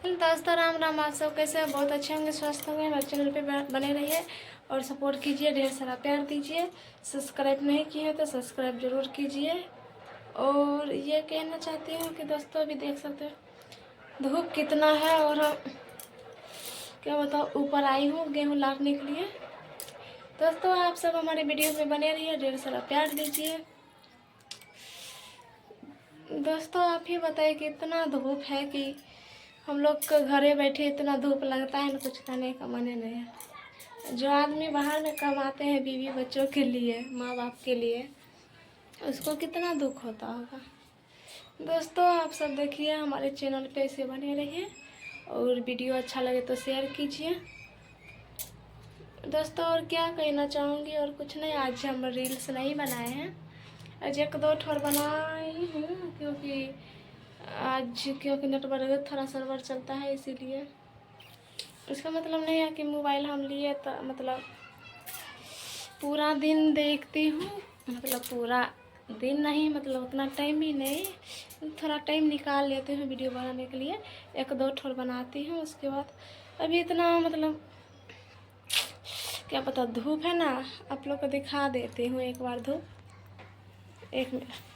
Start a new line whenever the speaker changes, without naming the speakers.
दोस्तों राम राम, आप सब कैसे हैं? बहुत अच्छे होंगे, स्वस्थ होंगे। हमारे चैनल पे बने रहिए और सपोर्ट कीजिए, ढेर सारा प्यार दीजिए। सब्सक्राइब नहीं किए हैं तो सब्सक्राइब जरूर कीजिए। और ये कहना चाहती हूँ कि दोस्तों अभी देख सकते हो धूप कितना है, और क्या बताओ, ऊपर आई हूँ गेहूँ लाने के लिए। दोस्तों आप सब हमारे वीडियो में बने रहिए, ढेर सारा प्यार दीजिए। दोस्तों आप ही बताइए कि इतना धूप है कि हम लोग को घरे बैठे इतना धूप लगता है ना, कुछ करने का मन नहीं है। जो आदमी बाहर में कमाते हैं बीवी बच्चों के लिए, माँ बाप के लिए, उसको कितना दुख होता होगा। दोस्तों आप सब देखिए, हमारे चैनल पे ऐसे बने रहिए और वीडियो अच्छा लगे तो शेयर कीजिए। दोस्तों और क्या कहना चाहूँगी, और कुछ नहीं। आज हम रील्स नहीं बनाए हैं, आज एक दो ठोर बनाई हूँ क्योंकि नेटवर्क थोड़ा सर्वर चलता है, इसीलिए। इसका मतलब नहीं है कि मोबाइल हम लिए तो मतलब पूरा दिन देखती हूँ, मतलब पूरा दिन नहीं, मतलब उतना टाइम भी नहीं, थोड़ा टाइम निकाल लेती हूँ वीडियो बनाने के लिए। एक दो ठोर बनाती हूँ, उसके बाद अभी इतना मतलब क्या पता, धूप है ना, आप लोग को दिखा देती हूँ एक बार धूप। एक मिनट।